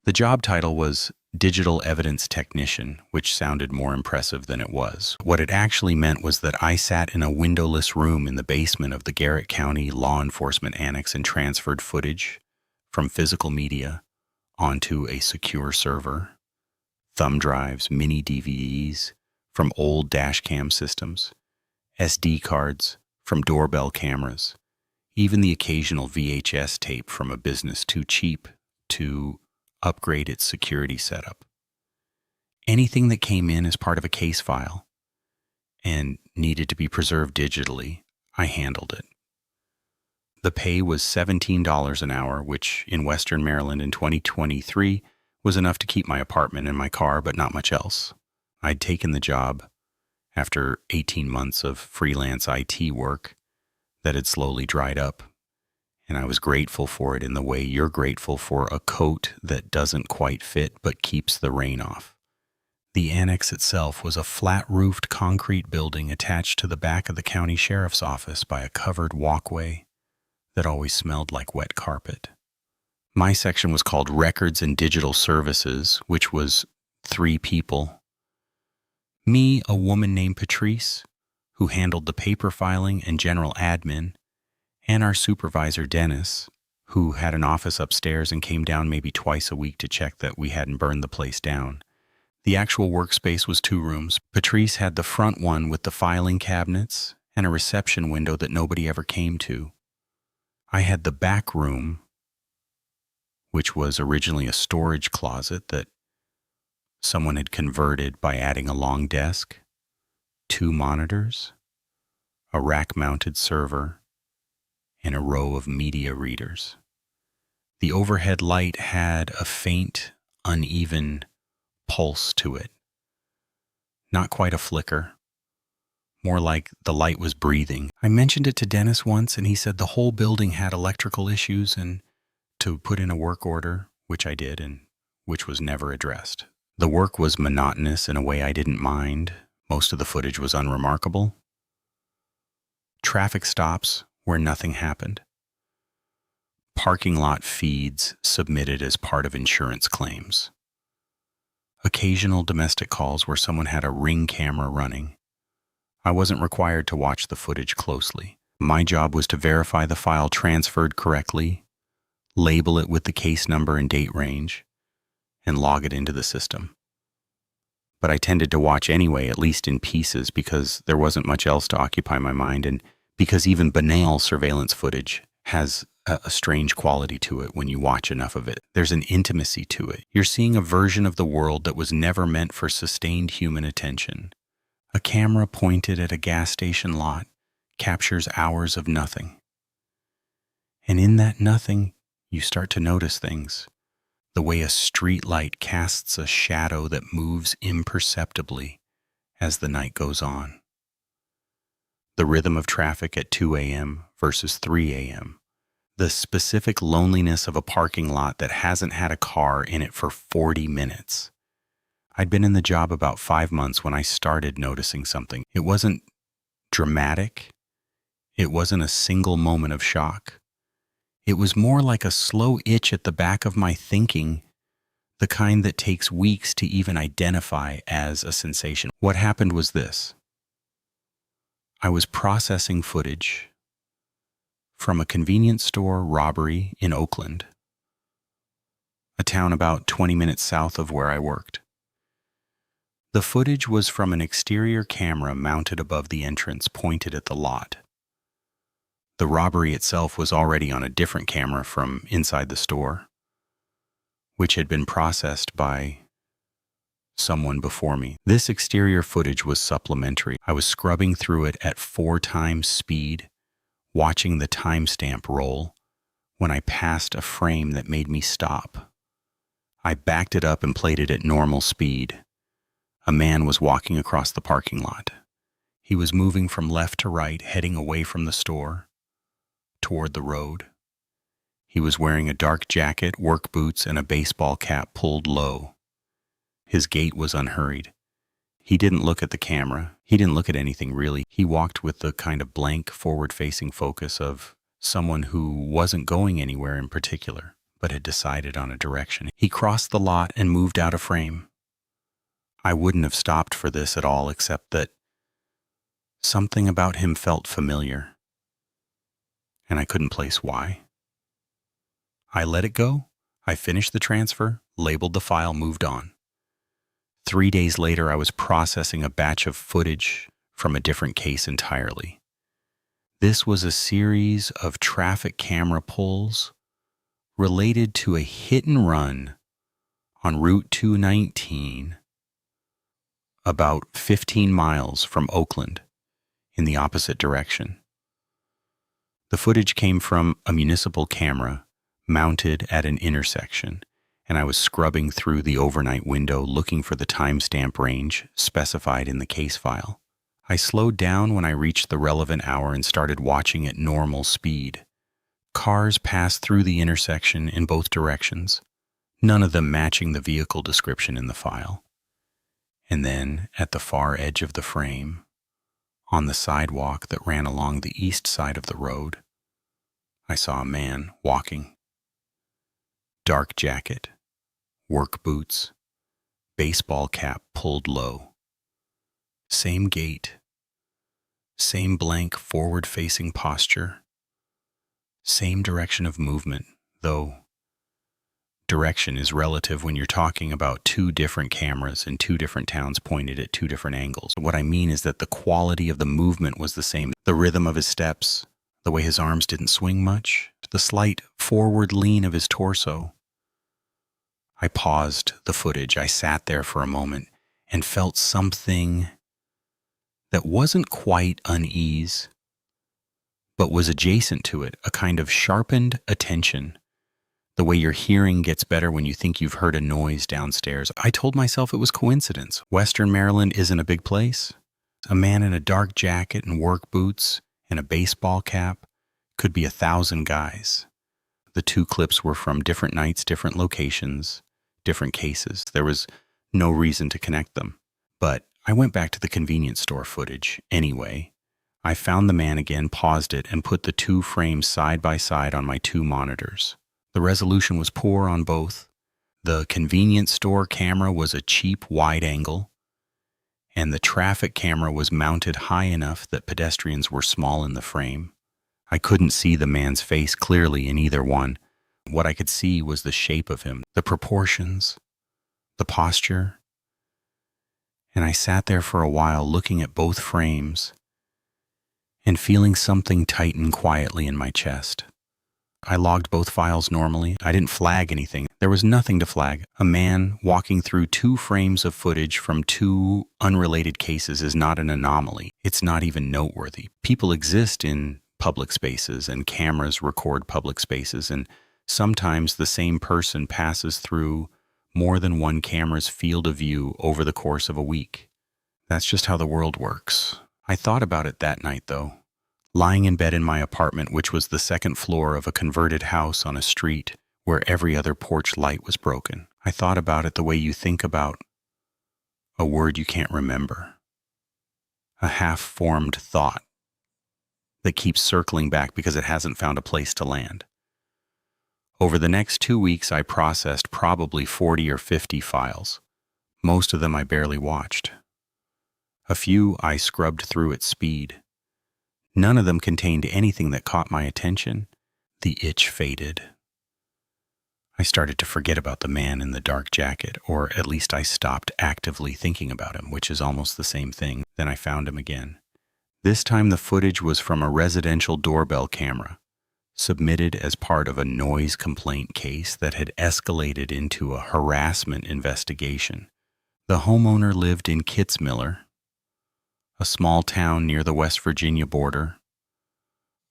The job title was Digital Evidence Technician, which sounded more impressive than it was. What it actually meant was that I sat in a windowless room in the basement of the Garrett County Law Enforcement Annex and transferred footage from physical media onto a secure server, thumb drives, mini DVDs from old dash cam systems, SD cards from doorbell cameras, even the occasional VHS tape from a business too cheap to upgrade its security setup. Anything that came in as part of a case file and needed to be preserved digitally, I handled it. The pay was $17 an hour, which in Western Maryland in 2023 was enough to keep my apartment and my car, but not much else. I'd taken the job after 18 months of freelance IT work that had slowly dried up, and I was grateful for it in the way you're grateful for a coat that doesn't quite fit but keeps the rain off. The annex itself was a flat-roofed concrete building attached to the back of the county sheriff's office by a covered walkway that always smelled like wet carpet. My section was called Records and Digital Services, which was 3 people. Me, a woman named Patrice, who handled the paper filing and general admin, and our supervisor, Dennis, who had an office upstairs and came down maybe twice a week to check that we hadn't burned the place down. The actual workspace was 2 rooms. Patrice had the front one with the filing cabinets and a reception window that nobody ever came to. I had the back room, which was originally a storage closet that someone had converted by adding a long desk, 2 monitors, a rack-mounted server, and a row of media readers. The overhead light had a faint, uneven pulse to it. Not quite a flicker. More like the light was breathing. I mentioned it to Dennis once, and he said the whole building had electrical issues and to put in a work order, which I did, and which was never addressed. The work was monotonous in a way I didn't mind. Most of the footage was unremarkable. Traffic stops where nothing happened. Parking lot feeds submitted as part of insurance claims. Occasional domestic calls where someone had a Ring camera running. I wasn't required to watch the footage closely. My job was to verify the file transferred correctly, label it with the case number and date range, and log it into the system. But I tended to watch anyway, at least in pieces, because there wasn't much else to occupy my mind, and because even banal surveillance footage has a strange quality to it when you watch enough of it. There's an intimacy to it. You're seeing a version of the world that was never meant for sustained human attention. A camera pointed at a gas station lot captures hours of nothing. And in that nothing, you start to notice things. The way a street light casts a shadow that moves imperceptibly as the night goes on. The rhythm of traffic at 2 a.m. versus 3 a.m. The specific loneliness of a parking lot that hasn't had a car in it for 40 minutes. I'd been in the job about 5 months when I started noticing something. It wasn't dramatic. It wasn't a single moment of shock. It was more like a slow itch at the back of my thinking, the kind that takes weeks to even identify as a sensation. What happened was this. I was processing footage from a convenience store robbery in Oakland, a town about 20 minutes south of where I worked. The footage was from an exterior camera mounted above the entrance pointed at the lot. The robbery itself was already on a different camera from inside the store, which had been processed by someone before me. This exterior footage was supplementary. I was scrubbing through it at 4 times speed, watching the timestamp roll, when I passed a frame that made me stop. I backed it up and played it at normal speed. A man was walking across the parking lot. He was moving from left to right, heading away from the store, toward the road. He was wearing a dark jacket, work boots, and a baseball cap pulled low. His gait was unhurried. He didn't look at the camera. He didn't look at anything really. He walked with the kind of blank, forward-facing focus of someone who wasn't going anywhere in particular. but had decided on a direction. He crossed the lot and moved out of frame. I wouldn't have stopped for this at all, except that something about him felt familiar, and I couldn't place why. I let it go. I finished the transfer, labeled the file, moved on. 3 days later, I was processing a batch of footage from a different case entirely. This was a series of traffic camera pulls related to a hit and run on Route 219 about 15 miles from Oakland in the opposite direction. The footage came from a municipal camera mounted at an intersection, and I was scrubbing through the overnight window looking for the timestamp range specified in the case file. I slowed down when I reached the relevant hour and started watching at normal speed. Cars passed through the intersection in both directions, none of them matching the vehicle description in the file. And then, at the far edge of the frame, on the sidewalk that ran along the east side of the road, I saw a man walking. Dark jacket, work boots, baseball cap pulled low. Same gait, same blank forward-facing posture, same direction of movement, though direction is relative when you're talking about two different cameras in two different towns pointed at two different angles. What I mean is that the quality of the movement was the same. The rhythm of his steps, the way his arms didn't swing much, the slight forward lean of his torso. I paused the footage. I sat there for a moment and felt something that wasn't quite unease, but was adjacent to it, a kind of sharpened attention. The way your hearing gets better when you think you've heard a noise downstairs. I told myself it was coincidence. Western Maryland isn't a big place. A man in a dark jacket and work boots and a baseball cap could be 1,000 guys. The two clips were from different nights, different locations, different cases. There was no reason to connect them. But I went back to the convenience store footage anyway. I found the man again, paused it, and put the two frames side by side on my two monitors. The resolution was poor on both. The convenience store camera was a cheap wide angle, and the traffic camera was mounted high enough that pedestrians were small in the frame. I couldn't see the man's face clearly in either one. What I could see was the shape of him, the proportions, the posture. And I sat there for a while looking at both frames and feeling something tighten quietly in my chest. I logged both files normally. I didn't flag anything. There was nothing to flag. A man walking through two frames of footage from two unrelated cases is not an anomaly. It's not even noteworthy. People exist in public spaces, and cameras record public spaces, and sometimes the same person passes through more than one camera's field of view over the course of a week. That's just how the world works. I thought about it that night, though. Lying in bed in my apartment, which was the second floor of a converted house on a street where every other porch light was broken. I thought about it the way you think about a word you can't remember. A half-formed thought that keeps circling back because it hasn't found a place to land. Over the next 2 weeks, I processed probably 40 or 50 files. Most of them I barely watched. A few I scrubbed through at speed. None of them contained anything that caught my attention. The itch faded. I started to forget about the man in the dark jacket, or at least I stopped actively thinking about him, which is almost the same thing. Then I found him again. This time the footage was from a residential doorbell camera, submitted as part of a noise complaint case that had escalated into a harassment investigation. The homeowner lived in Kitzmiller, a small town near the West Virginia border,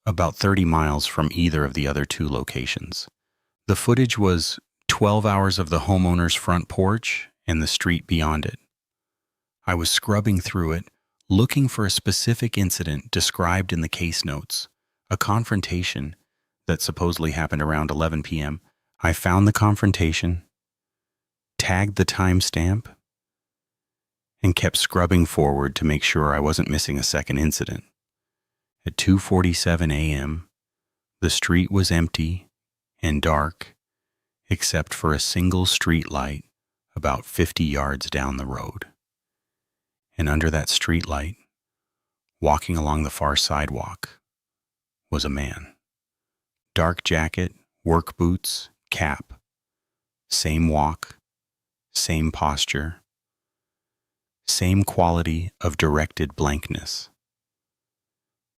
about 30 miles from either of the other two locations. The footage was 12 hours of the homeowner's front porch and the street beyond it. I was scrubbing through it, looking for a specific incident described in the case notes, a confrontation that supposedly happened around 11 p.m. I found the confrontation, tagged the timestamp, and kept scrubbing forward to make sure I wasn't missing a second incident. At 2:47 a.m., the street was empty and dark, except for a single street light about 50 yards down the road. And under that street light, walking along the far sidewalk, was a man. Dark jacket, work boots, cap. Same walk, same posture, same quality of directed blankness.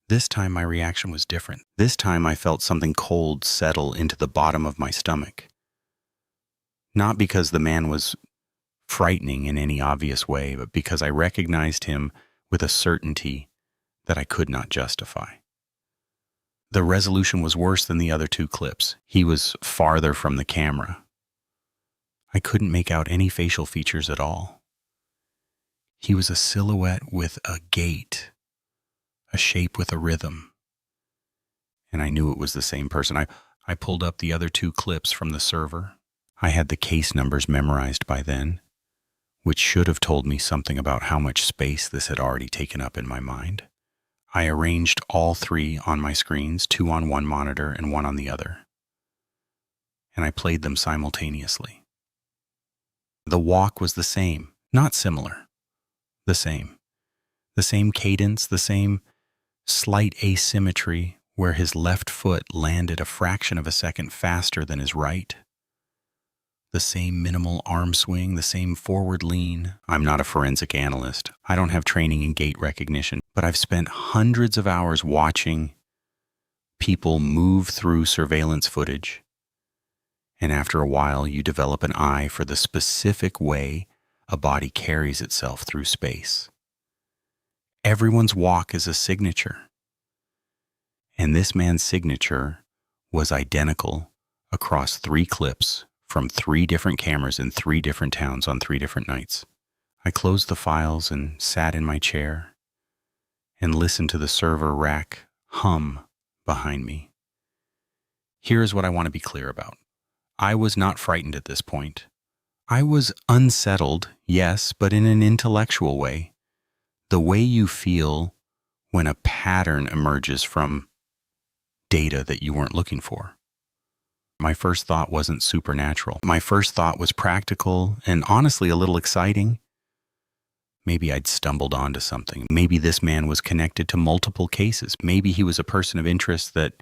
This time my reaction was different. This time I felt something cold settle into the bottom of my stomach. Not because the man was frightening in any obvious way, but because I recognized him with a certainty that I could not justify. The resolution was worse than the other two clips. He was farther from the camera. I couldn't make out any facial features at all. He was a silhouette with a gait, a shape with a rhythm. And I knew it was the same person. I pulled up the other two clips from the server. I had the case numbers memorized by then, which should have told me something about how much space this had already taken up in my mind. I arranged all three on my screens, 2 on one monitor and 1 on the other. And I played them simultaneously. The walk was the same, not similar. The same. The same cadence, the same slight asymmetry where his left foot landed a fraction of a second faster than his right. The same minimal arm swing, the same forward lean. I'm not a forensic analyst. I don't have training in gait recognition, but I've spent hundreds of hours watching people move through surveillance footage. And after a while, you develop an eye for the specific way a body carries itself through space. Everyone's walk is a signature. And this man's signature was identical across 3 clips from 3 different cameras in 3 different towns on 3 different nights. I closed the files and sat in my chair and listened to the server rack hum behind me. Here is what I want to be clear about. I was not frightened at this point. I was unsettled, yes, but in an intellectual way. The way you feel when a pattern emerges from data that you weren't looking for. My first thought wasn't supernatural. My first thought was practical and honestly a little exciting. Maybe I'd stumbled onto something. Maybe this man was connected to multiple cases. Maybe he was a person of interest that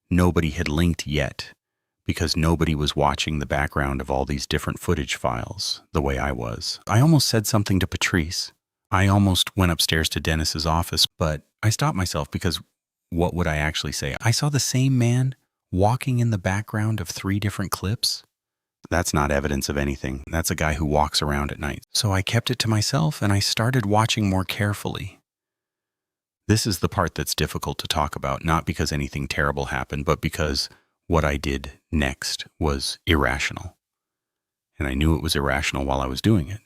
nobody had linked yet because nobody was watching the background of all these different footage files the way I was. I almost said something to Patrice. I almost went upstairs to Dennis's office, but I stopped myself because what would I actually say? I saw the same man walking in the background of 3 different clips. That's not evidence of anything. That's a guy who walks around at night. So I kept it to myself and I started watching more carefully. This is the part that's difficult to talk about, not because anything terrible happened, but because what I did next was irrational. And I knew it was irrational while I was doing it.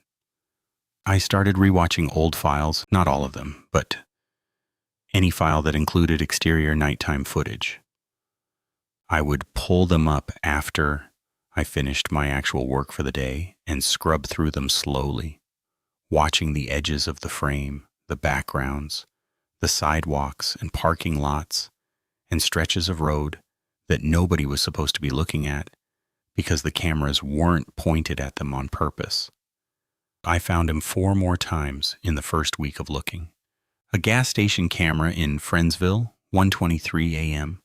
I started rewatching old files, not all of them, but any file that included exterior nighttime footage. I would pull them up after I finished my actual work for the day and scrub through them slowly, watching the edges of the frame, the backgrounds, the sidewalks and parking lots and stretches of road that nobody was supposed to be looking at because the cameras weren't pointed at them on purpose. I found him 4 more times in the first week of looking. A gas station camera in Friendsville, 1:23 a.m.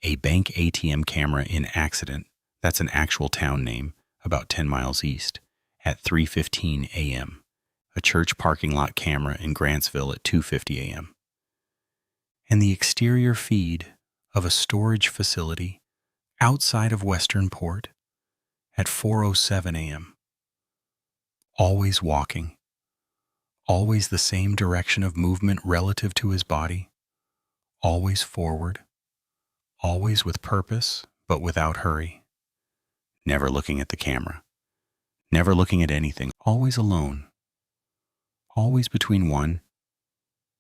A bank ATM camera in Accident, that's an actual town name, about 10 miles east, at 3:15 a.m. A church parking lot camera in Grantsville at 2:50 a.m. And the exterior feed of a storage facility outside of Westernport at 4:07 a.m. Always walking, always the same direction of movement relative to his body, always forward, always with purpose but without hurry, never looking at the camera, never looking at anything, always alone, always between 1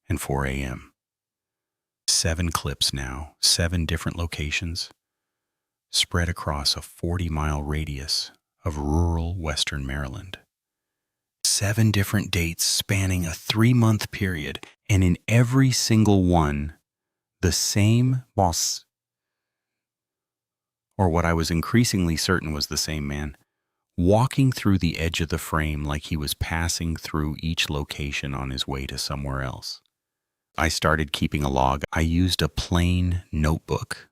and 4 a.m. 7 clips now, 7 different locations, spread across a 40-mile radius of rural Western Maryland. 7 different dates spanning a 3-month period, and in every single one, the same boss or what I was increasingly certain was the same man, walking through the edge of the frame like he was passing through each location on his way to somewhere else. I started keeping a log. I used a plain notebook,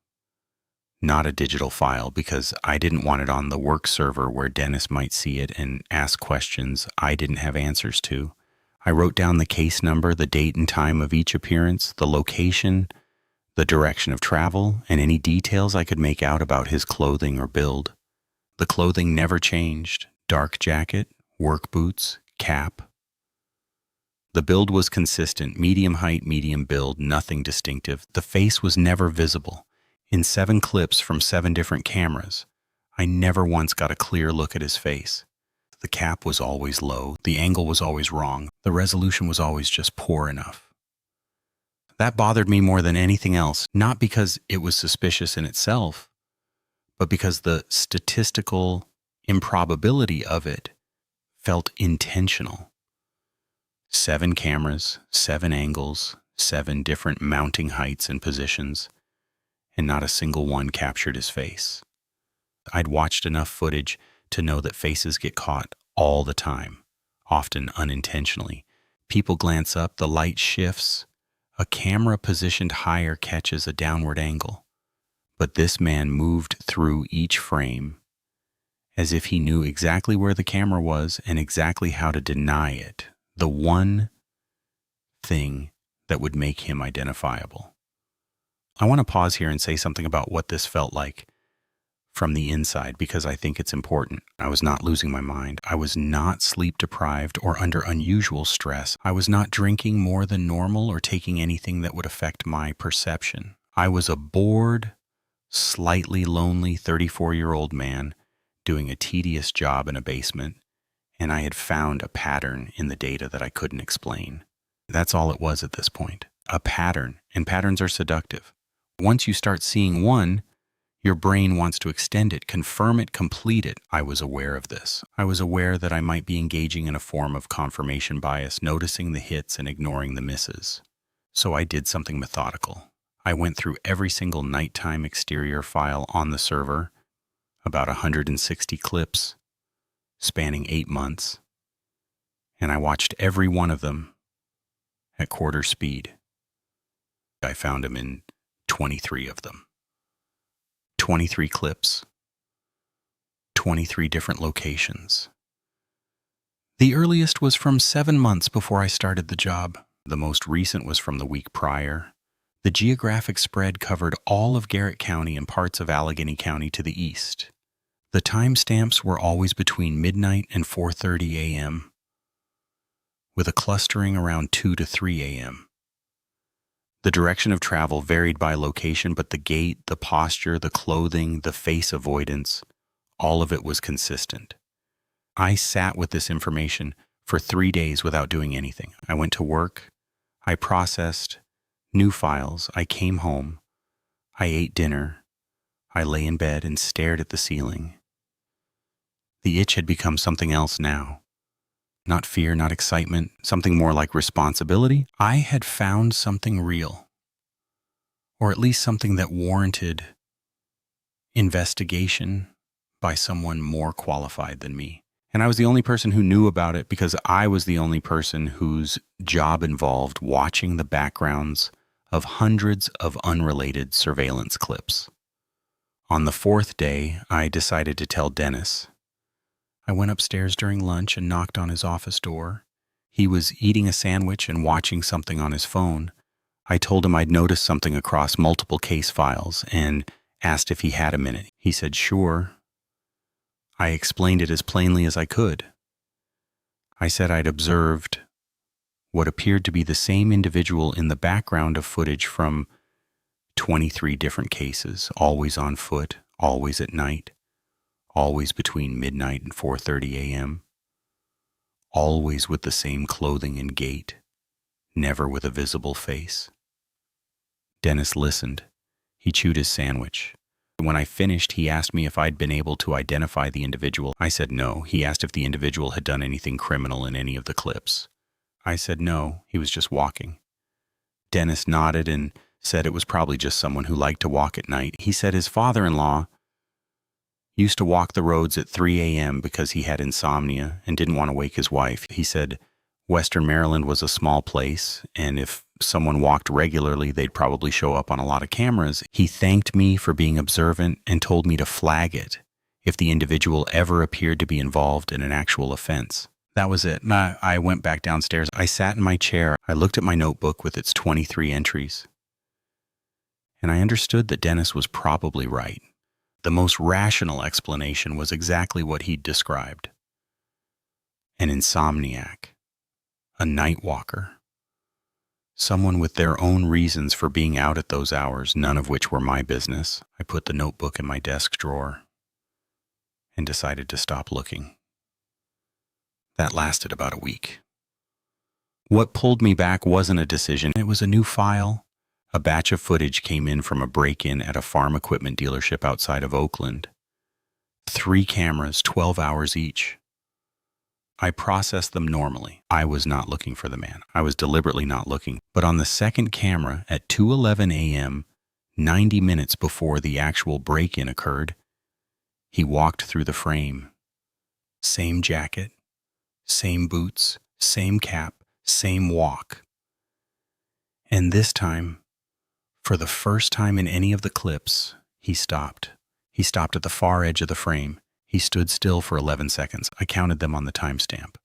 not a digital file, because I didn't want it on the work server where Dennis might see it and ask questions I didn't have answers to. I wrote down the case number, the date and time of each appearance, the location, the direction of travel, and any details I could make out about his clothing or build. The clothing never changed: dark jacket, work boots, cap. The build was consistent: medium height, medium build, nothing distinctive. The face was never visible. In 7 clips from 7 different cameras, I never once got a clear look at his face. The cap was always low, the angle was always wrong, the resolution was always just poor enough. That bothered me more than anything else, not because it was suspicious in itself, but because the statistical improbability of it felt intentional. 7 cameras, 7 angles, 7 different mounting heights and positions, and not a single one captured his face. I'd watched enough footage to know that faces get caught all the time, often unintentionally. People glance up, the light shifts, a camera positioned higher catches a downward angle. But this man moved through each frame as if he knew exactly where the camera was and exactly how to deny it, the one thing that would make him identifiable. I want to pause here and say something about what this felt like from the inside, because I think it's important. I was not losing my mind. I was not sleep deprived or under unusual stress. I was not drinking more than normal or taking anything that would affect my perception. I was a bored, slightly lonely 34-year-old man doing a tedious job in a basement, and I had found a pattern in the data that I couldn't explain. That's all it was at this point, a pattern, and patterns are seductive. Once you start seeing one, your brain wants to extend it, confirm it, complete it. I was aware of this. I was aware that I might be engaging in a form of confirmation bias, noticing the hits and ignoring the misses. So I did something methodical. I went through every single nighttime exterior file on the server, about 160 clips, spanning 8 months, and I watched every one of them at quarter speed. I found him in 23 of them. 23 clips, 23 different locations. The earliest was from 7 months before I started the job. The most recent was from the week prior. The geographic spread covered all of Garrett County and parts of Allegheny County to the east. The timestamps were always between midnight and 4:30 a.m., with a clustering around 2 to 3 a.m. The direction of travel varied by location, but the gait, the posture, the clothing, the face avoidance, all of it was consistent. I sat with this information for 3 days without doing anything. I went to work, I processed new files, I came home, I ate dinner, I lay in bed and stared at the ceiling. The itch had become something else now. Not fear, not excitement, something more like responsibility. I had found something real, or at least something that warranted investigation by someone more qualified than me. And I was the only person who knew about it because I was the only person whose job involved watching the backgrounds of hundreds of unrelated surveillance clips. On the 4th day, I decided to tell Dennis. I went upstairs during lunch and knocked on his office door. He was eating a sandwich and watching something on his phone. I told him I'd noticed something across multiple case files and asked if he had a minute. He said, "Sure." I explained it as plainly as I could. I said I'd observed what appeared to be the same individual in the background of footage from 23 different cases, always on foot, always at night, always between midnight and 4:30 a.m., always with the same clothing and gait, never with a visible face. Dennis listened. He chewed his sandwich. When I finished, he asked me if I'd been able to identify the individual. I said no. He asked if the individual had done anything criminal in any of the clips. I said no, he was just walking. Dennis nodded and said it was probably just someone who liked to walk at night. He said his father-in-law Used to walk the roads at 3 a.m. because he had insomnia and didn't want to wake his wife. He said Western Maryland was a small place, and if someone walked regularly, they'd probably show up on a lot of cameras. He thanked me for being observant and told me to flag it if the individual ever appeared to be involved in an actual offense. That was it. I went back downstairs. I sat in my chair. I looked at my notebook with its 23 entries. And I understood that Dennis was probably right. The most rational explanation was exactly what he'd described. An insomniac. A night walker. Someone with their own reasons for being out at those hours, none of which were my business. I put the notebook in my desk drawer and decided to stop looking. That lasted about a week. What pulled me back wasn't a decision. It was a new file. A batch of footage came in from a break-in at a farm equipment dealership outside of Oakland. 3 cameras, 12 hours each. I processed them normally. I was not looking for the man. I was deliberately not looking. But on the second camera at 2:11 a.m., 90 minutes before the actual break-in occurred, he walked through the frame. Same jacket, same boots, same cap, same walk. And this time, for the first time in any of the clips, he stopped. He stopped at the far edge of the frame. He stood still for 11 seconds. I counted them on the timestamp.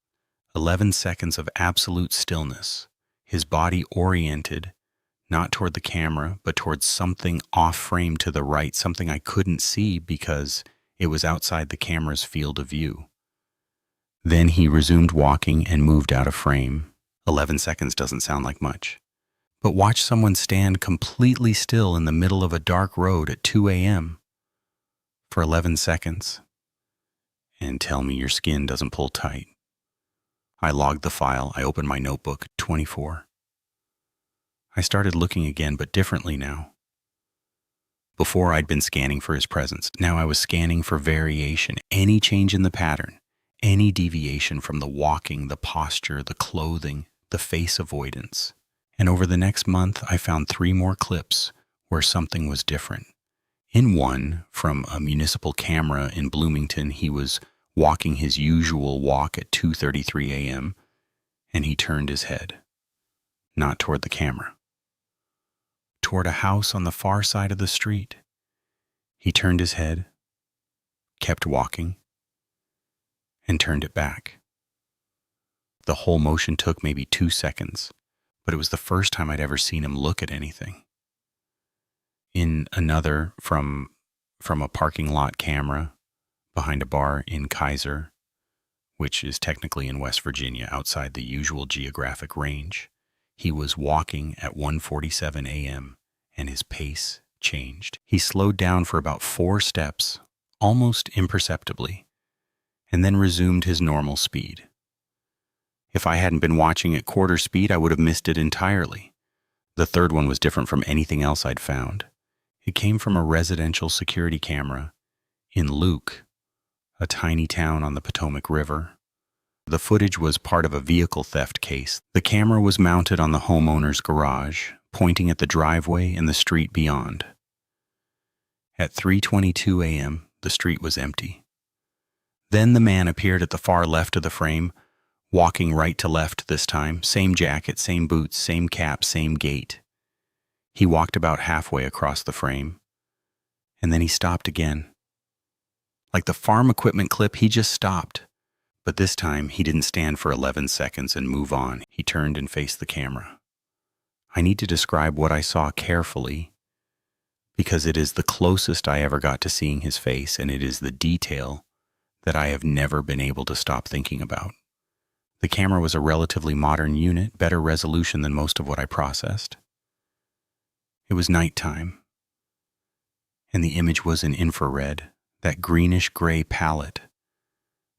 11 seconds of absolute stillness. His body oriented, not toward the camera, but towards something off frame to the right, something I couldn't see because it was outside the camera's field of view. Then he resumed walking and moved out of frame. 11 seconds doesn't sound like much. But watch someone stand completely still in the middle of a dark road at 2 a.m. for 11 seconds. And tell me your skin doesn't pull tight. I logged the file. I opened my notebook, 24. I started looking again, but differently now. Before, I'd been scanning for his presence. Now I was scanning for variation, any change in the pattern, any deviation from the walking, the posture, the clothing, the face avoidance. And over the next month, I found 3 more clips where something was different. In one, from a municipal camera in Bloomington, he was walking his usual walk at 2:33 a.m., and he turned his head, not toward the camera, toward a house on the far side of the street. He turned his head, kept walking, and turned it back. The whole motion took maybe 2 seconds, but it was the first time I'd ever seen him look at anything. In another, from a parking lot camera behind a bar in Kaiser, which is technically in West Virginia outside the usual geographic range, he was walking at 1:47 a.m. and his pace changed. He slowed down for about 4 steps, almost imperceptibly, and then resumed his normal speed. If I hadn't been watching at quarter speed, I would have missed it entirely. The third one was different from anything else I'd found. It came from a residential security camera in Luke, a tiny town on the Potomac River. The footage was part of a vehicle theft case. The camera was mounted on the homeowner's garage, pointing at the driveway and the street beyond. At 3:22 a.m., the street was empty. Then the man appeared at the far left of the frame, walking right to left this time, same jacket, same boots, same cap, same gait. He walked about halfway across the frame, and then he stopped again. Like the farm equipment clip, he just stopped. But this time, he didn't stand for 11 seconds and move on. He turned and faced the camera. I need to describe what I saw carefully, because it is the closest I ever got to seeing his face, and it is the detail that I have never been able to stop thinking about. The camera was a relatively modern unit, better resolution than most of what I processed. It was nighttime, and the image was in infrared, that greenish-gray palette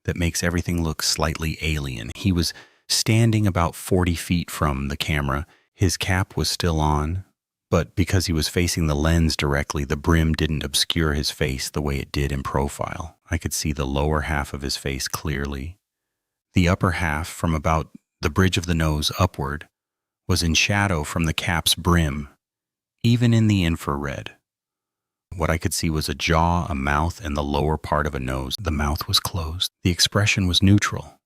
that makes everything look slightly alien. He was standing about 40 feet from the camera. His cap was still on, but because he was facing the lens directly, the brim didn't obscure his face the way it did in profile. I could see the lower half of his face clearly. The upper half, from about the bridge of the nose upward, was in shadow from the cap's brim, even in the infrared. What I could see was a jaw, a mouth, and the lower part of a nose. The mouth was closed. The expression was neutral.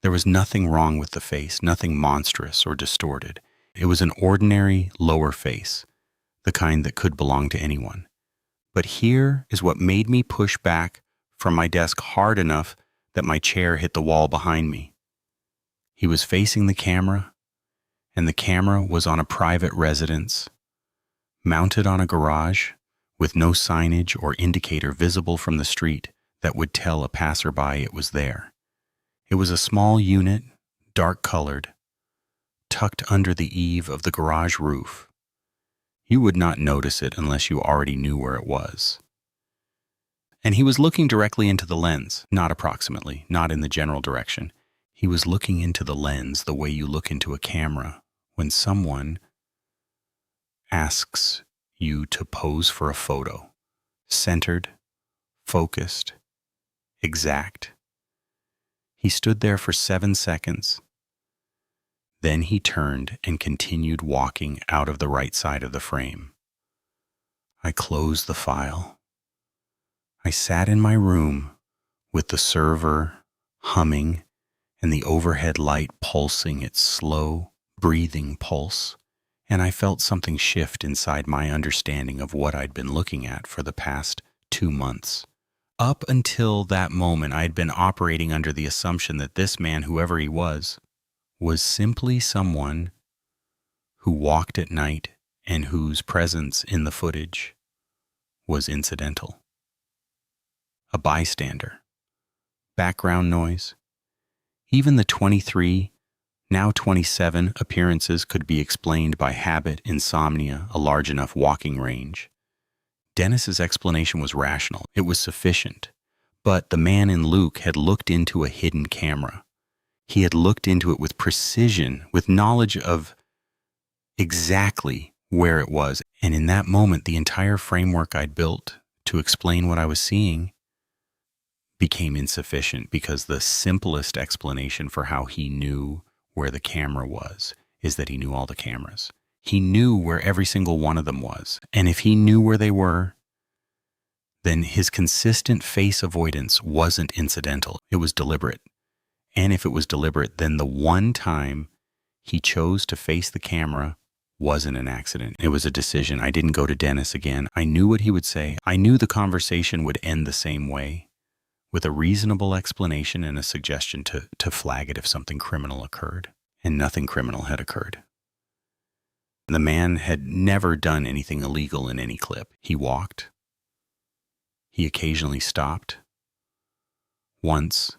There was nothing wrong with the face, nothing monstrous or distorted. It was an ordinary lower face, the kind that could belong to anyone. But here is what made me push back from my desk hard enough that my chair hit the wall behind me. He was facing the camera, and the camera was on a private residence, mounted on a garage, with no signage or indicator visible from the street that would tell a passerby it was there. It was a small unit, dark-colored, tucked under the eave of the garage roof. You would not notice it unless you already knew where it was. And he was looking directly into the lens, not approximately, not in the general direction. He was looking into the lens the way you look into a camera when someone asks you to pose for a photo. Centered, focused, exact. He stood there for 7 seconds. Then he turned and continued walking out of the right side of the frame. I closed the file. I sat in my room with the server humming and the overhead light pulsing its slow, breathing pulse, and I felt something shift inside my understanding of what I'd been looking at for the past 2 months. Up until that moment, I had been operating under the assumption that this man, whoever he was simply someone who walked at night and whose presence in the footage was incidental. A bystander. Background noise. Even the 23, now 27 appearances could be explained by habit, insomnia, a large enough walking range. Dennis's explanation was rational. It was sufficient. But the man in Luke had looked into a hidden camera. He had looked into it with precision, with knowledge of exactly where it was. And in that moment, the entire framework I'd built to explain what I was seeing became insufficient, because the simplest explanation for how he knew where the camera was is that he knew all the cameras. He knew where every single one of them was. And if he knew where they were, then his consistent face avoidance wasn't incidental. It was deliberate. And if it was deliberate, then the one time he chose to face the camera wasn't an accident. It was a decision. I didn't go to Dennis again. I knew what he would say. I knew the conversation would end the same way, with a reasonable explanation and a suggestion to flag it if something criminal occurred. And nothing criminal had occurred. The man had never done anything illegal in any clip. He walked. He occasionally stopped. Once,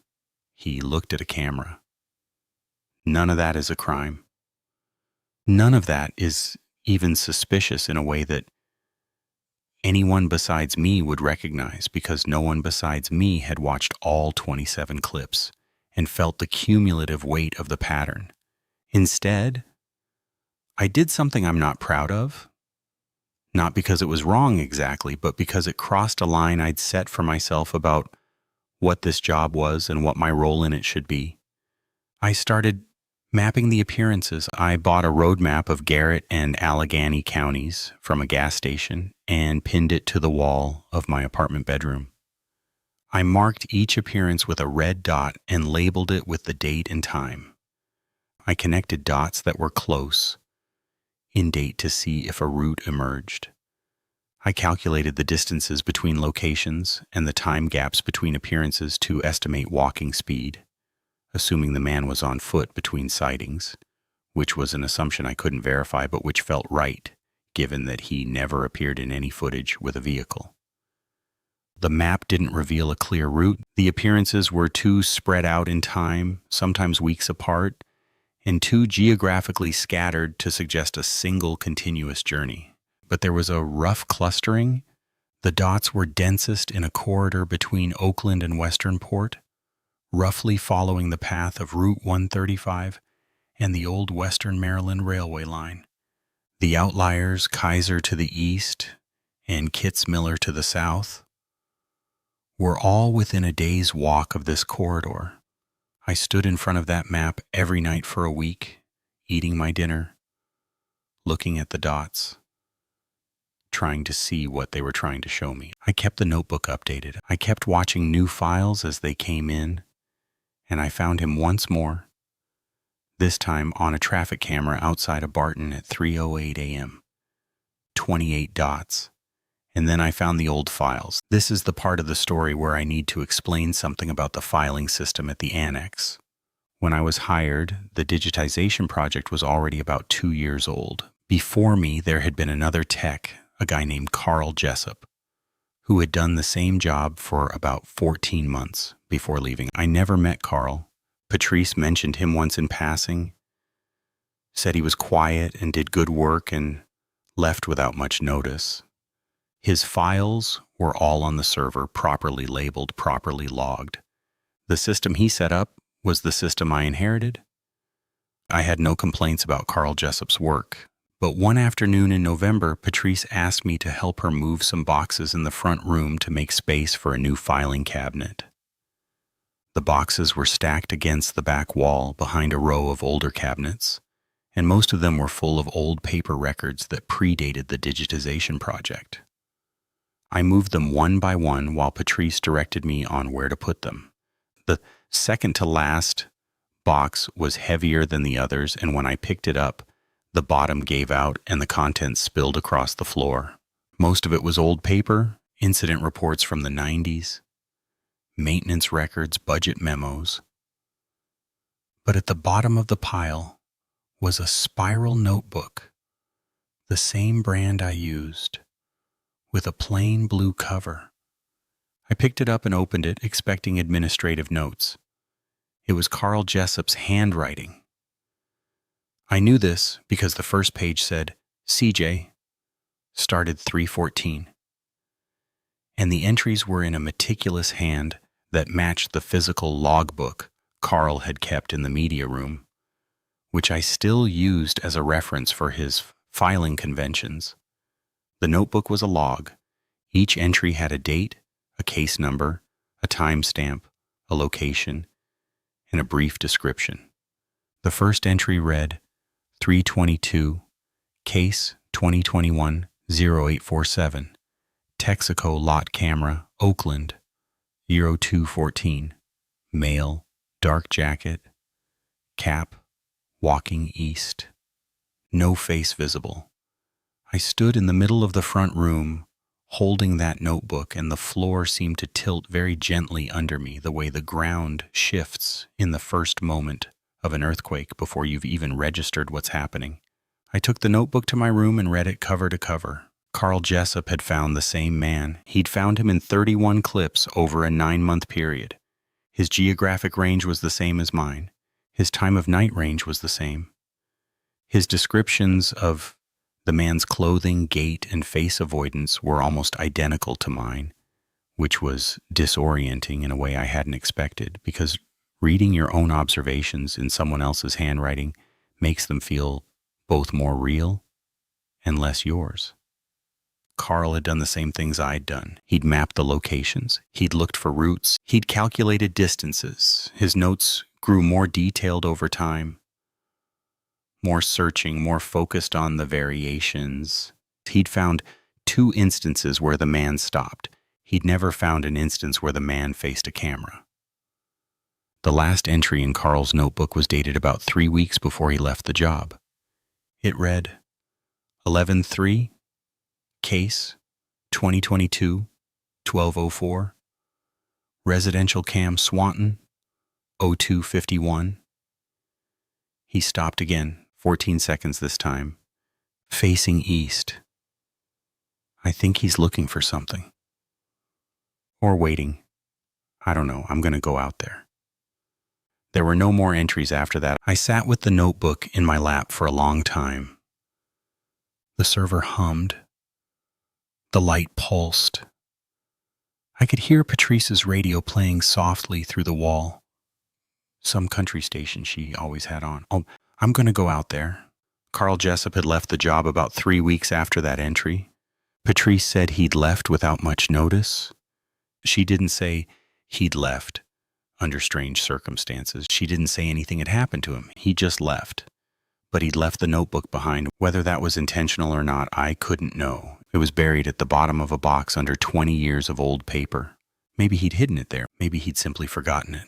he looked at a camera. None of that is a crime. None of that is even suspicious in a way that anyone besides me would recognize, because no one besides me had watched all 27 clips and felt the cumulative weight of the pattern. Instead, I did something I'm not proud of, not because it was wrong exactly, but because it crossed a line I'd set for myself about what this job was and what my role in it should be. I started mapping the appearances. I bought a road map of Garrett and Allegheny counties from a gas station and pinned it to the wall of my apartment bedroom. I marked each appearance with a red dot and labeled it with the date and time. I connected dots that were close in date to see if a route emerged. I calculated the distances between locations and the time gaps between appearances to estimate walking speed, assuming the man was on foot between sightings, which was an assumption I couldn't verify but which felt right, given that he never appeared in any footage with a vehicle. The map didn't reveal a clear route. The appearances were too spread out in time, sometimes weeks apart, and too geographically scattered to suggest a single continuous journey. But there was a rough clustering. The dots were densest in a corridor between Oakland and Westernport, roughly following the path of Route 135 and the old Western Maryland Railway line. The outliers, Kaiser to the east and Kitzmiller to the south, were all within a day's walk of this corridor. I stood in front of that map every night for a week, eating my dinner, looking at the dots. trying to see what they were trying to show me. I kept the notebook updated. I kept watching new files as they came in, and I found him once more, this time on a traffic camera outside of Barton at 3:08 a.m. 28 dots. And then I found the old files. This is the part of the story where I need to explain something about the filing system at the annex. When I was hired, the digitization project was already about 2 years old. Before me, there had been another tech, a guy named Carl Jessup, who had done the same job for about 14 months before leaving. I never met Carl. Patrice mentioned him once in passing, said he was quiet and did good work and left without much notice. His files were all on the server, properly labeled, properly logged. The system he set up was the system I inherited. I had no complaints about Carl Jessup's work. But one afternoon in November, Patrice asked me to help her move some boxes in the front room to make space for a new filing cabinet. The boxes were stacked against the back wall behind a row of older cabinets, and most of them were full of old paper records that predated the digitization project. I moved them one by one while Patrice directed me on where to put them. The second to last box was heavier than the others, and when I picked it up, the bottom gave out and the contents spilled across the floor. Most of it was old paper, incident reports from the 90s, maintenance records, budget memos. But at the bottom of the pile was a spiral notebook, the same brand I used, with a plain blue cover. I picked it up and opened it, expecting administrative notes. It was Carl Jessup's handwriting. I knew this because the first page said, CJ, started 3:14. And the entries were in a meticulous hand that matched the physical logbook Carl had kept in the media room, which I still used as a reference for his filing conventions. The notebook was a log. Each entry had a date, a case number, a timestamp, a location, and a brief description. The first entry read, 322, case 2021-0847, Texaco lot camera, Oakland, 0214, male, dark jacket, cap, walking east. No face visible. I stood in the middle of the front room, holding that notebook, and the floor seemed to tilt very gently under me, the way the ground shifts in the first moment of an earthquake before you've even registered what's happening. I took the notebook to my room and read it cover to cover. Carl Jessup had found the same man. He'd found him in 31 clips over a 9-month period. His geographic range was the same as mine. His time of night range was the same. His descriptions of the man's clothing, gait, and face avoidance were almost identical to mine, which was disorienting in a way I hadn't expected, because reading your own observations in someone else's handwriting makes them feel both more real and less yours. Carl had done the same things I'd done. He'd mapped the locations. He'd looked for routes. He'd calculated distances. His notes grew more detailed over time, more searching, more focused on the variations. He'd found 2 instances where the man stopped. He'd never found an instance where the man faced a camera. The last entry in Carl's notebook was dated about 3 weeks before he left the job. It read, 11-3, case 2022-1204, residential cam Swanton, 0251. He stopped again, 14 seconds this time, facing east. I think he's looking for something. Or waiting. I don't know. I'm going to go out there. There were no more entries after that. I sat with the notebook in my lap for a long time. The server hummed. The light pulsed. I could hear Patrice's radio playing softly through the wall. Some country station she always had on. I'm going to go out there. Carl Jessup had left the job about 3 weeks after that entry. Patrice said he'd left without much notice. She didn't say he'd left under strange circumstances. She didn't say anything had happened to him. He just left. But he'd left the notebook behind. Whether that was intentional or not, I couldn't know. It was buried at the bottom of a box under 20 years of old paper. Maybe he'd hidden it there. Maybe he'd simply forgotten it.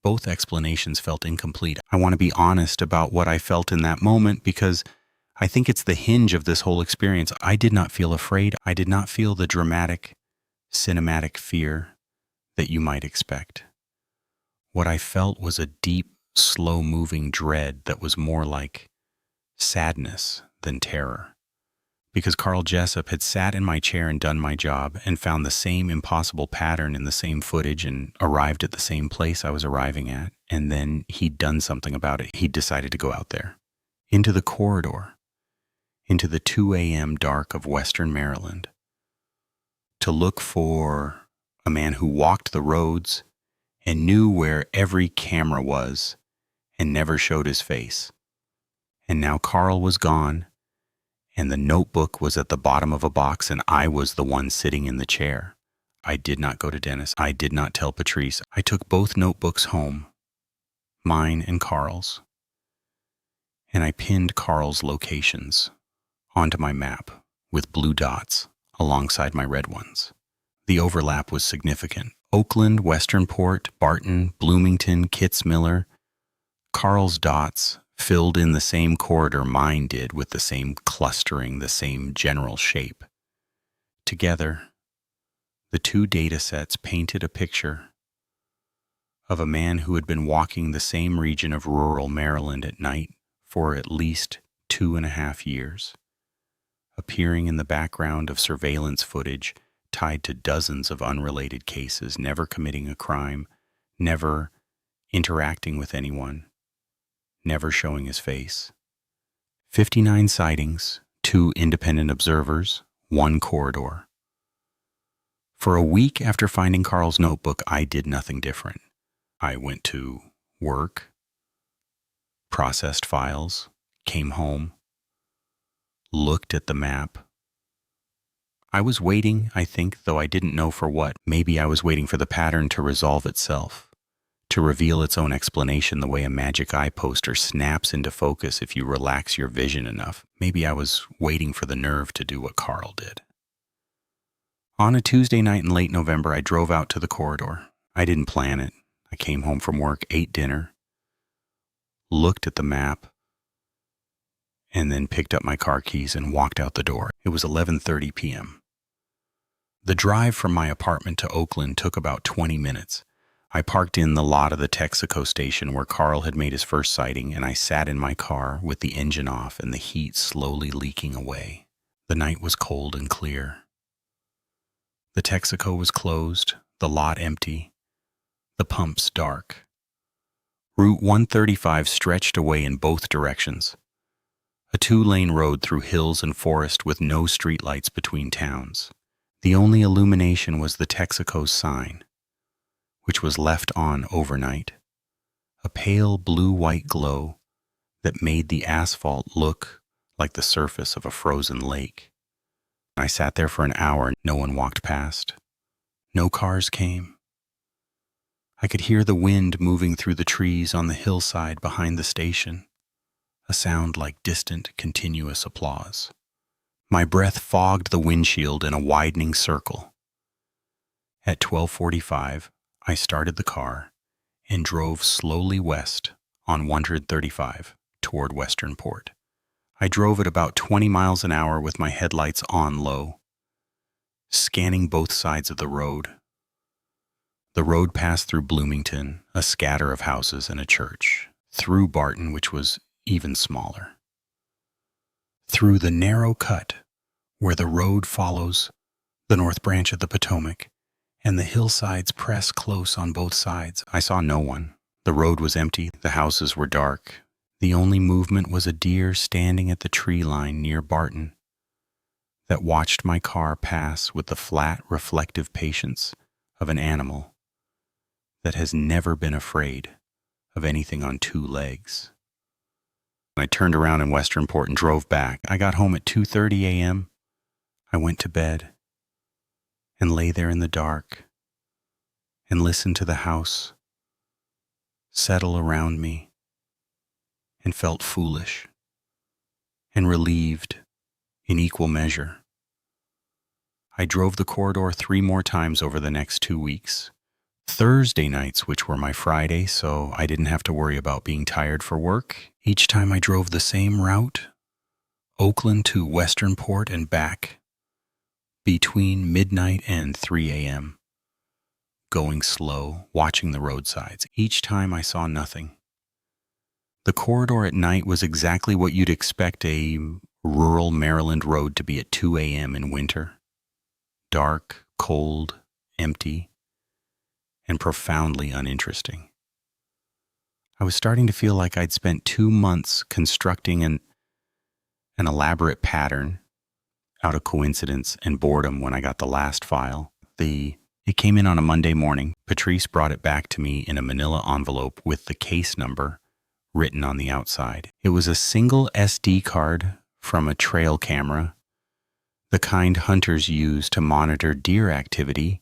Both explanations felt incomplete. I want to be honest about what I felt in that moment because I think it's the hinge of this whole experience. I did not feel afraid. I did not feel the dramatic, cinematic fear that you might expect. What I felt was a deep, slow-moving dread that was more like sadness than terror. Because Carl Jessup had sat in my chair and done my job and found the same impossible pattern in the same footage and arrived at the same place I was arriving at, and then he'd done something about it. He'd decided to go out there, into the corridor, into the 2 a.m. dark of Western Maryland, to look for a man who walked the roads and knew where every camera was and never showed his face. And now Carl was gone, and the notebook was at the bottom of a box, and I was the one sitting in the chair. I did not go to Dennis. I did not tell Patrice. I took both notebooks home, mine and Carl's, and I pinned Carl's locations onto my map with blue dots alongside my red ones. The overlap was significant. Oakland, Westernport, Barton, Bloomington, Kitzmiller. Carl's dots filled in the same corridor mine did with the same clustering, the same general shape. Together, the two data sets painted a picture of a man who had been walking the same region of rural Maryland at night for at least 2.5 years, appearing in the background of surveillance footage tied to dozens of unrelated cases, never committing a crime, never interacting with anyone, never showing his face. 59 sightings, 2 independent observers, 1 corridor. For a week after finding Carl's notebook, I did nothing different. I went to work, processed files, came home, looked at the map. I was waiting, I think, though I didn't know for what. Maybe I was waiting for the pattern to resolve itself, to reveal its own explanation the way a magic eye poster snaps into focus if you relax your vision enough. Maybe I was waiting for the nerve to do what Carl did. On a Tuesday night in late November, I drove out to the corridor. I didn't plan it. I came home from work, ate dinner, looked at the map, and then picked up my car keys and walked out the door. It was 11:30 p.m. The drive from my apartment to Oakland took about 20 minutes. I parked in the lot of the Texaco station where Carl had made his first sighting, and I sat in my car with the engine off and the heat slowly leaking away. The night was cold and clear. The Texaco was closed, the lot empty, the pumps dark. Route 135 stretched away in both directions. A 2-lane road through hills and forest with no streetlights between towns. The only illumination was the Texaco's sign, which was left on overnight, a pale blue-white glow that made the asphalt look like the surface of a frozen lake. I sat there for an hour. No one walked past. No cars came. I could hear the wind moving through the trees on the hillside behind the station, a sound like distant, continuous applause. My breath fogged the windshield in a widening circle. At 12:45, I started the car and drove slowly west on 135 toward Westernport. I drove at about 20 miles an hour with my headlights on low, scanning both sides of the road. The road passed through Bloomington, a scatter of houses and a church, through Barton, which was even smaller, through the narrow cut where the road follows the north branch of the Potomac, and the hillsides press close on both sides. I saw no one. The road was empty. The houses were dark. The only movement was a deer standing at the tree line near Barton that watched my car pass with the flat, reflective patience of an animal that has never been afraid of anything on 2 legs. I turned around in Westernport and drove back. I got home at 2:30 a.m. I went to bed and lay there in the dark and listened to the house settle around me and felt foolish and relieved in equal measure. I drove the corridor 3 more times over the next 2 weeks. Thursday nights, which were my Friday, so I didn't have to worry about being tired for work. Each time I drove the same route, Oakland to Westernport and back, between midnight and 3 a.m., going slow, watching the roadsides. Each time I saw nothing. The corridor at night was exactly what you'd expect a rural Maryland road to be at 2 a.m. in winter. Dark, cold, empty, and profoundly uninteresting. I was starting to feel like I'd spent 2 months constructing an elaborate pattern out of coincidence and boredom when I got the last file. It came in on a Monday morning. Patrice brought it back to me in a manila envelope with the case number written on the outside. It was a single SD card from a trail camera, the kind hunters use to monitor deer activity,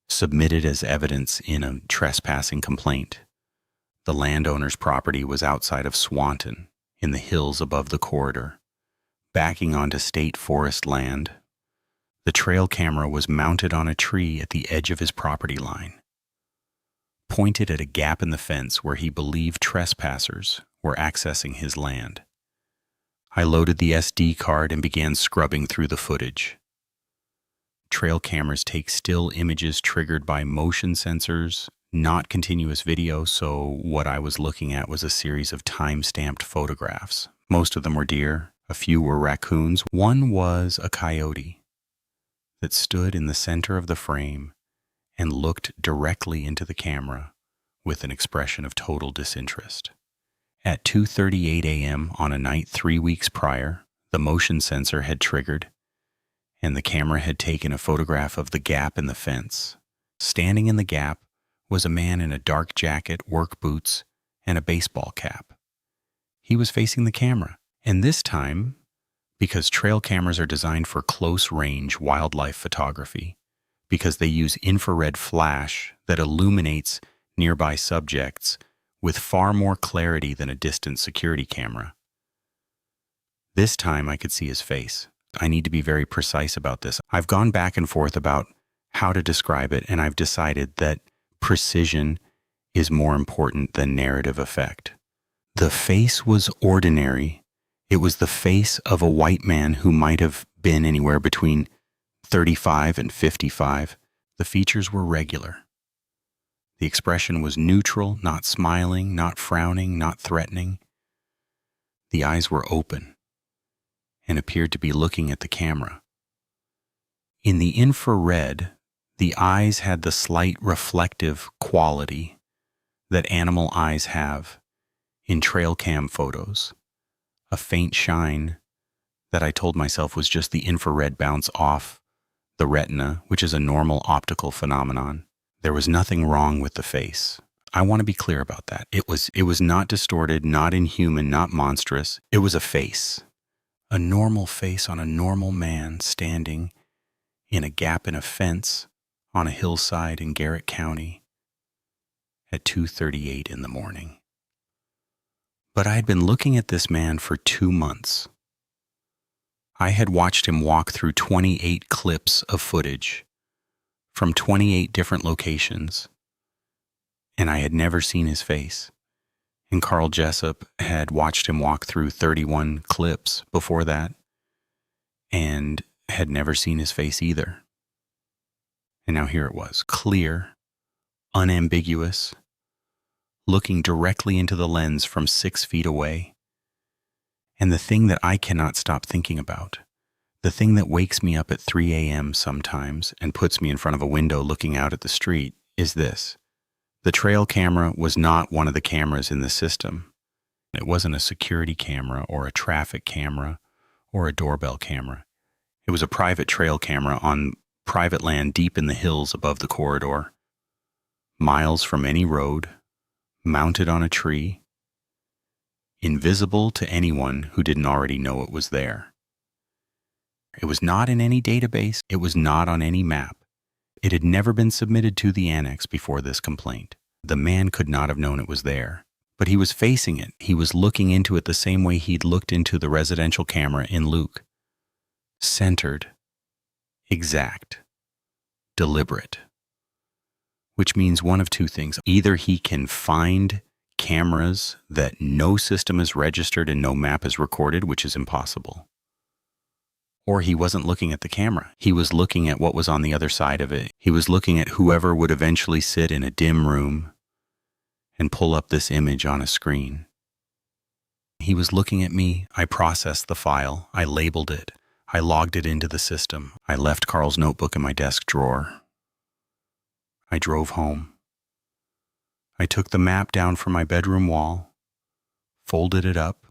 submitted as evidence in a trespassing complaint. The landowner's property was outside of Swanton, in the hills above the corridor, backing onto state forest land. The trail camera was mounted on a tree at the edge of his property line, pointed at a gap in the fence where he believed trespassers were accessing his land. I loaded the SD card and began scrubbing through the footage. Trail cameras take still images triggered by motion sensors, not continuous video, so what I was looking at was a series of time-stamped photographs. Most of them were deer, a few were raccoons. One was a coyote that stood in the center of the frame and looked directly into the camera with an expression of total disinterest. At 2:38 a.m. on a night 3 weeks prior, the motion sensor had triggered, and the camera had taken a photograph of the gap in the fence. Standing in the gap was a man in a dark jacket, work boots, and a baseball cap. He was facing the camera, and this time, because trail cameras are designed for close-range wildlife photography, because they use infrared flash that illuminates nearby subjects with far more clarity than a distant security camera. This time I could see his face. I need to be very precise about this. I've gone back and forth about how to describe it, and I've decided that precision is more important than narrative effect. The face was ordinary. It was the face of a white man who might have been anywhere between 35 and 55. The features were regular. The expression was neutral, not smiling, not frowning, not threatening. The eyes were open and appeared to be looking at the camera. In the infrared, the eyes had the slight reflective quality that animal eyes have in trail cam photos, a faint shine that I told myself was just the infrared bounce off the retina, which is a normal optical phenomenon. There was nothing wrong with the face. I want to be clear about that. It was not distorted, not inhuman, not monstrous. It was a face. A normal face on a normal man standing in a gap in a fence on a hillside in Garrett County at 2:38 in the morning. But I had been looking at this man for 2 months. I had watched him walk through 28 clips of footage from 28 different locations, and I had never seen his face. And Carl Jessup had watched him walk through 31 clips before that and had never seen his face either. And now here it was, clear, unambiguous, looking directly into the lens from 6 feet away. And the thing that I cannot stop thinking about, the thing that wakes me up at 3 a.m. sometimes and puts me in front of a window looking out at the street, is this. The trail camera was not one of the cameras in the system. It wasn't a security camera or a traffic camera or a doorbell camera. It was a private trail camera on private land deep in the hills above the corridor, miles from any road, mounted on a tree, invisible to anyone who didn't already know it was there. It was not in any database. It was not on any map. It had never been submitted to the annex before this complaint. The man could not have known it was there, but he was facing it. He was looking into it the same way he'd looked into the residential camera in Luke. centered, exact, deliberate, which means one of two things. Either he can find cameras that no system is registered and no map is recorded, which is impossible, or he wasn't looking at the camera. He was looking at what was on the other side of it. He was looking at whoever would eventually sit in a dim room and pull up this image on a screen. He was looking at me. I processed the file. I labeled it. I logged it into the system. I left Carl's notebook in my desk drawer. I drove home. I took the map down from my bedroom wall, folded it up,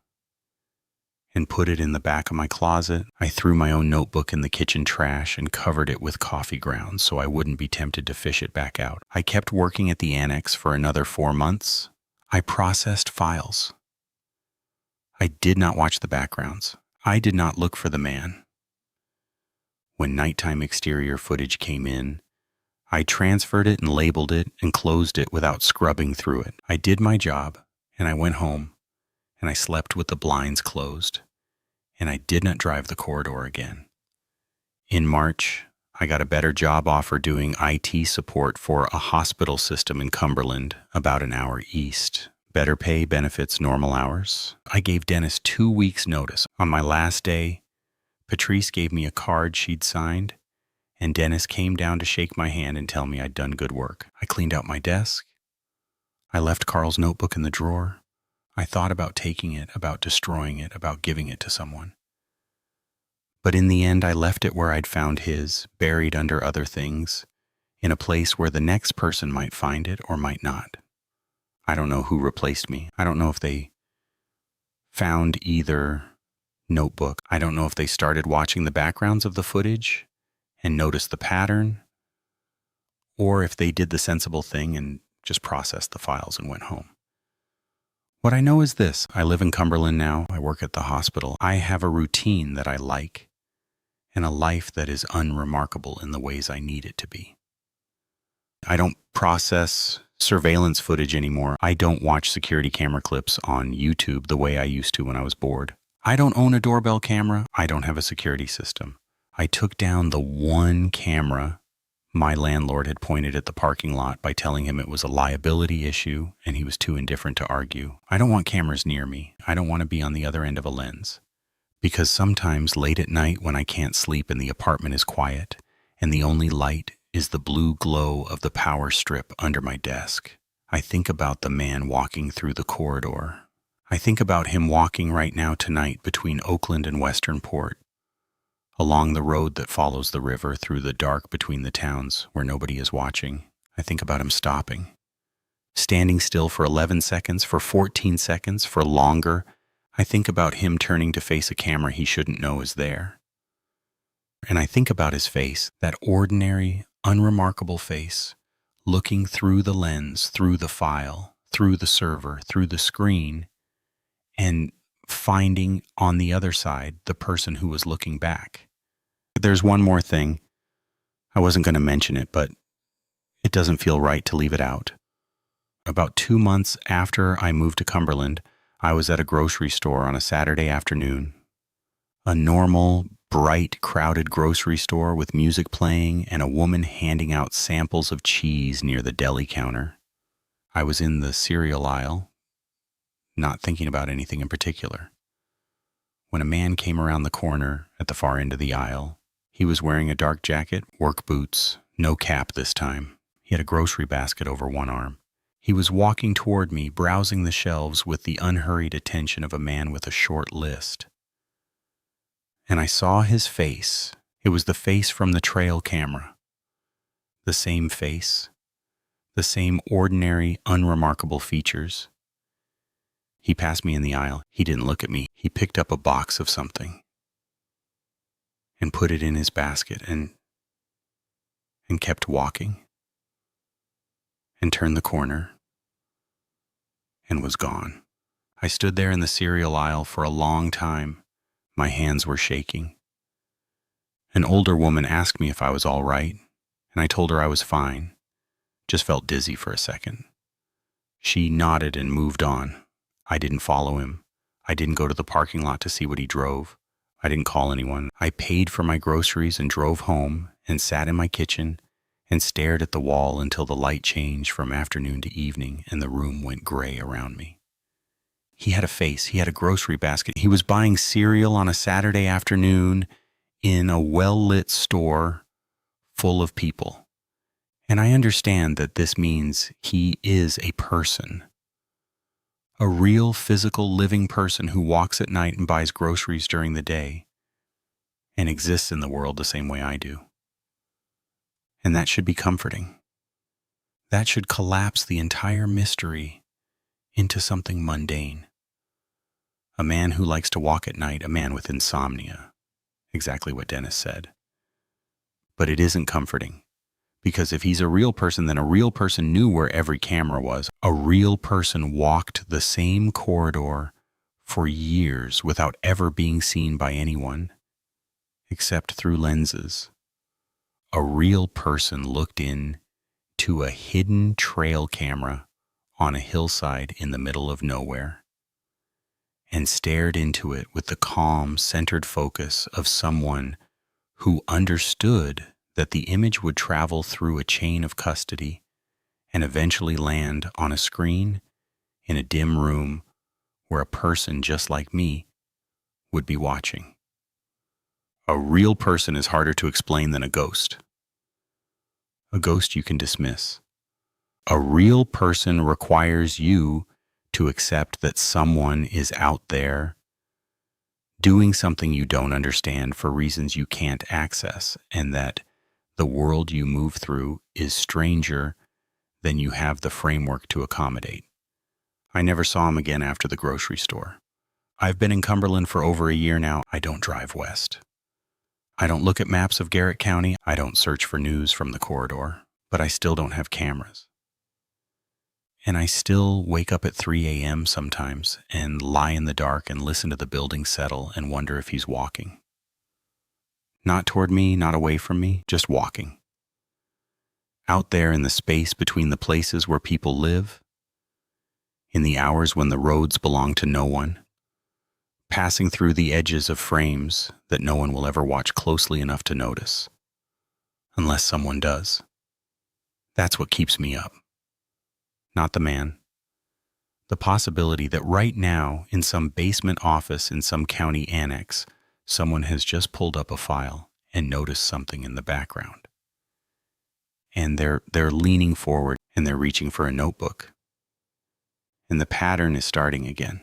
and put it in the back of my closet. I threw my own notebook in the kitchen trash and covered it with coffee grounds so I wouldn't be tempted to fish it back out. I kept working at the annex for another 4 months. I processed files. I did not watch the backgrounds. I did not look for the man. When nighttime exterior footage came in, I transferred it and labeled it and closed it without scrubbing through it. I did my job, and I went home, and I slept with the blinds closed, and I did not drive the corridor again. In March, I got a better job offer doing IT support for a hospital system in Cumberland, about an hour east. Better pay, benefits, normal hours. I gave Dennis 2 weeks' notice. On my last day, Patrice gave me a card she'd signed, and Dennis came down to shake my hand and tell me I'd done good work. I cleaned out my desk. I left Carl's notebook in the drawer. I thought about taking it, about destroying it, about giving it to someone. But in the end, I left it where I'd found his, buried under other things, in a place where the next person might find it or might not. I don't know who replaced me. I don't know if they found either notebook. I don't know if they started watching the backgrounds of the footage and noticed the pattern, or if they did the sensible thing and just processed the files and went home. What I know is this: I live in Cumberland now. I work at the hospital. I have a routine that I like and a life that is unremarkable in the ways I need it to be. I don't process surveillance footage anymore. I don't watch security camera clips on YouTube the way I used to when I was bored. I don't own a doorbell camera. I don't have a security system. I took down the one camera my landlord had pointed at the parking lot by telling him it was a liability issue and he was too indifferent to argue. I don't want cameras near me. I don't want to be on the other end of a lens. Because sometimes late at night when I can't sleep and the apartment is quiet and the only light is the blue glow of the power strip under my desk, I think about the man walking through the corridor. I think about him walking right now tonight between Oakland and Westernport, along the road that follows the river through the dark between the towns where nobody is watching. I think about him stopping, standing still for 11 seconds, for 14 seconds, for longer. I think about him turning to face a camera he shouldn't know is there. And I think about his face, that ordinary, unremarkable face, looking through the lens, through the file, through the server, through the screen, and finding on the other side the person who was looking back. There's one more thing. I wasn't going to mention it, but it doesn't feel right to leave it out. About 2 months after I moved to Cumberland, I was at a grocery store on a Saturday afternoon. A normal, bright, crowded grocery store with music playing and a woman handing out samples of cheese near the deli counter. I was in the cereal aisle, not thinking about anything in particular, when a man came around the corner at the far end of the aisle. He was wearing a dark jacket, work boots, no cap this time. He had a grocery basket over one arm. He was walking toward me, browsing the shelves with the unhurried attention of a man with a short list. And I saw his face. It was the face from the trail camera. The same face, the same ordinary, unremarkable features. He passed me in the aisle. He didn't look at me. He picked up a box of something and put it in his basket and kept walking and turned the corner and was gone. I stood there in the cereal aisle for a long time. My hands were shaking. An older woman asked me if I was all right, and I told her I was fine. Just felt dizzy for a second. She nodded and moved on. I didn't follow him. I didn't go to the parking lot to see what he drove. I didn't call anyone. I paid for my groceries and drove home and sat in my kitchen and stared at the wall until the light changed from afternoon to evening and the room went gray around me. He had a face. He had a grocery basket. He was buying cereal on a Saturday afternoon in a well-lit store full of people. And I understand that this means he is a person. A real physical living person who walks at night and buys groceries during the day and exists in the world the same way I do. And that should be comforting. That should collapse the entire mystery into something mundane. A man who likes to walk at night, a man with insomnia. Exactly what Dennis said. But it isn't comforting. Because if he's a real person, then a real person knew where every camera was. A real person walked the same corridor for years without ever being seen by anyone, except through lenses. A real person looked in to a hidden trail camera on a hillside in the middle of nowhere and stared into it with the calm, centered focus of someone who understood that the image would travel through a chain of custody and eventually land on a screen in a dim room where a person just like me would be watching. A real person is harder to explain than a ghost. A ghost you can dismiss. A real person requires you to accept that someone is out there doing something you don't understand for reasons you can't access, and that the world you move through is stranger than you have the framework to accommodate. I never saw him again after the grocery store. I've been in Cumberland for over a year now. I don't drive west. I don't look at maps of Garrett County. I don't search for news from the corridor, but I still don't have cameras. And I still wake up at 3 a.m. sometimes and lie in the dark and listen to the building settle and wonder if he's walking. Not toward me, not away from me, just walking. Out there in the space between the places where people live, in the hours when the roads belong to no one, passing through the edges of frames that no one will ever watch closely enough to notice, unless someone does. That's what keeps me up. Not the man. The possibility that right now, in some basement office in some county annex, someone has just pulled up a file and noticed something in the background. And they're leaning forward and they're reaching for a notebook. And the pattern is starting again.